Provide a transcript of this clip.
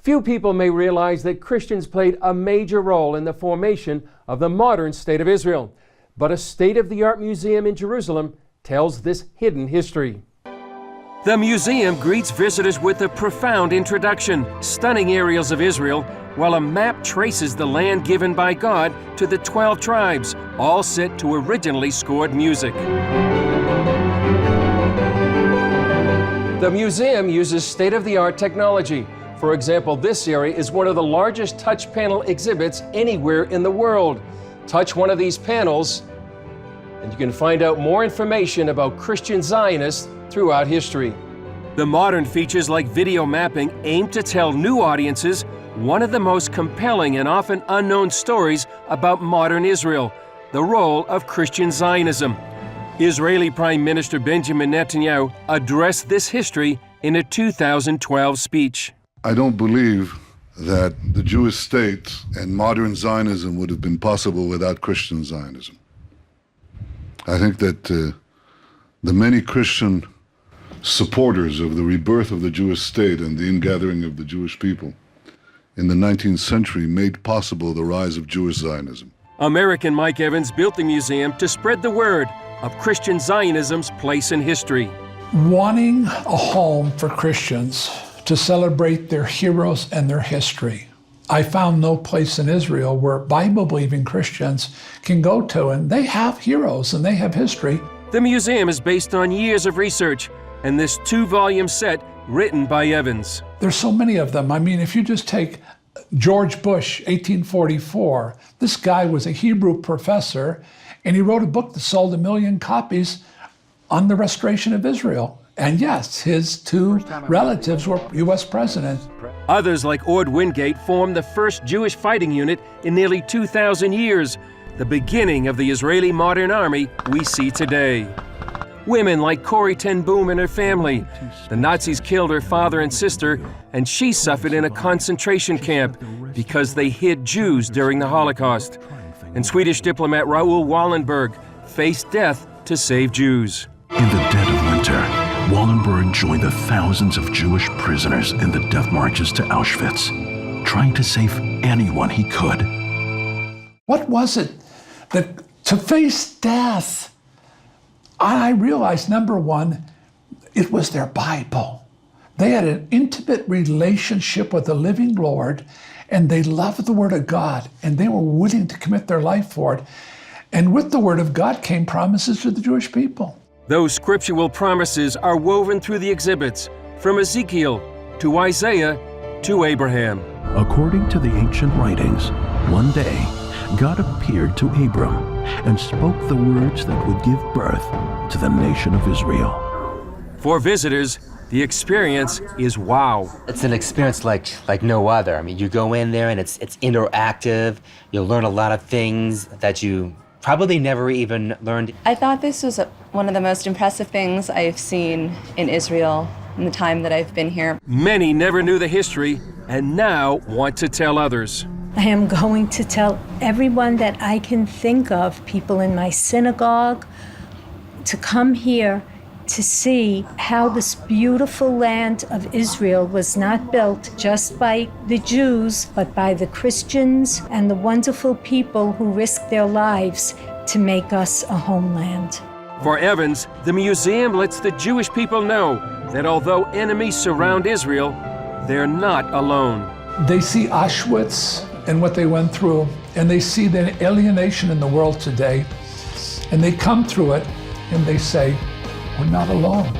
Few people may realize that Christians played a major role in the formation of the modern state of Israel, but a state-of-the-art museum in Jerusalem tells this hidden history. The museum greets visitors with a profound introduction, stunning aerials of Israel, while a map traces the land given by God to the 12 tribes, all set to originally scored music. The museum uses state-of-the-art technology. For example, this area is one of the largest touch panel exhibits anywhere in the world. Touch one of these panels, and you can find out more information about Christian Zionists throughout history. The modern features like video mapping aim to tell new audiences one of the most compelling and often unknown stories about modern Israel, the role of Christian Zionism. Israeli Prime Minister Benjamin Netanyahu addressed this history in a 2012 speech. I don't believe that the Jewish state and modern Zionism would have been possible without Christian Zionism. I think that the many Christian supporters of the rebirth of the Jewish state and the ingathering of the Jewish people in the 19th century made possible the rise of Jewish Zionism. American Mike Evans built the museum to spread the word of Christian Zionism's place in history. Wanting a home for Christians to celebrate their heroes and their history. I found no place in Israel where Bible-believing Christians can go to, and they have heroes and they have history. The museum is based on years of research and this 2-volume set written by Evans. There's so many of them. I mean, if you just take George Bush, 1844, this guy was a Hebrew professor, and he wrote a book that sold 1 million copies on the restoration of Israel. And yes, his 2 relatives were U.S. presidents. Others, like Ord Wingate, formed the first Jewish fighting unit in nearly 2,000 years, the beginning of the Israeli modern army we see today. Women like Corrie ten Boom and her family. The Nazis killed her father and sister, and she suffered in a concentration camp because they hid Jews during the Holocaust. And Swedish diplomat Raoul Wallenberg faced death to save Jews. In the dead of winter, Wallenberg joined the thousands of Jewish prisoners in the death marches to Auschwitz, trying to save anyone he could. What was it that to face death? I realized, number one, it was their Bible. They had an intimate relationship with the living Lord, and they loved the Word of God, and they were willing to commit their life for it. And with the Word of God came promises to the Jewish people. Those scriptural promises are woven through the exhibits, from Ezekiel to Isaiah to Abraham. According to the ancient writings, one day God appeared to Abram and spoke the words that would give birth to the nation of Israel. For visitors, the experience is wow. It's an experience like no other. I mean, you go in there and it's interactive. You'll learn a lot of things that you probably never even learned. I thought this was one of the most impressive things I've seen in Israel in the time that I've been here. Many never knew the history and now want to tell others. I am going to tell everyone that I can think of, people in my synagogue, to come here to see how this beautiful land of Israel was not built just by the Jews, but by the Christians and the wonderful people who risked their lives to make us a homeland. For Evans, the museum lets the Jewish people know that although enemies surround Israel, they're not alone. They see Auschwitz and what they went through, and they see the alienation in the world today, and they come through it and they say, we're not alone.